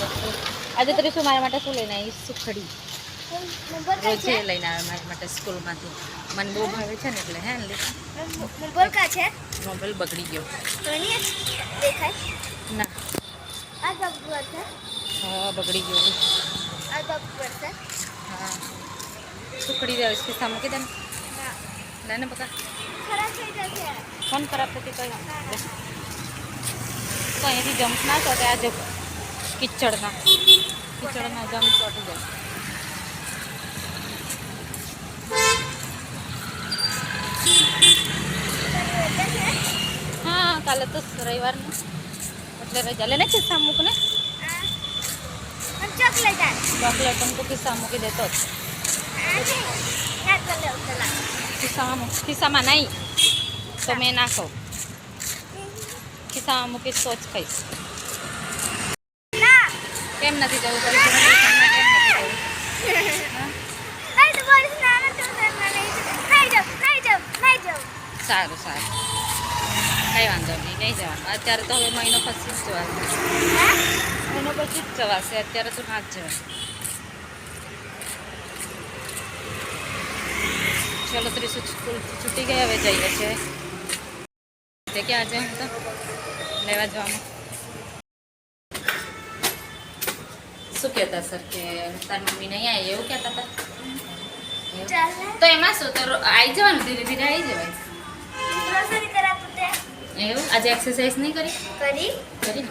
વસ્તુ આજે ત્રીસું મારા માટે શું લઈને આવી? સુખડી રોજે લઈને આવે મારા માટે સ્કૂલમાંથી. મને બહુ ભાવે છે ને એટલે હે ને મોબાઈલ કા છે? મોબાઈલ બગડી ગયો. દેખાય ના આ ડબ્બો છે. હા બગડી ગયો. આ ડબ્બો છે. હા સુખડી દે ખિસ્સા મૂકી દે ને. ના ને બકા ખરાબ થઈ જશે. ફોન ખરાબ થતી કઈ તો અહીંથી જમ્પ ના ચોટે. આજે કિચડના જમ્પ ચોટી જાય. હા કાલે તો રવિવારનું એટલે રજા લે ને ખિસ્સા મૂક ને. ચોકલેટ ચોકલેટ તો ખિસ્સા મૂકી દેતો જ. ખિસ્સામાં નહીં તો મેં ના ખાઉં. ખિસ્સામાં મૂકીશ તો જ ખાઈશ. કેમ નથી જવું? કેમ નથી જવું? સારું સારું કંઈ વાંધો નહીં, નહીં જવાનું. અત્યારે તો હવે મહિનો પછી જ જવાનું. મહિનો પછી જ જવાશે. અત્યારે તો ના જ જવાય. ચલો ત્રીસું સ્કૂલથી છૂટી ગઈ. હવે જઈએ છે તે ક્યાં આજે તો લેવા જવાનું. શું કહેતા સર કે તાર મમ્મી નહીં આવી એવું કહેતા હતા? તો એમાં શું તો આવી જવાનું, ધીરે ધીરે આવી જવાય. એવું આજે એક્સરસાઇઝ નહીં કરી? કરી કરી ને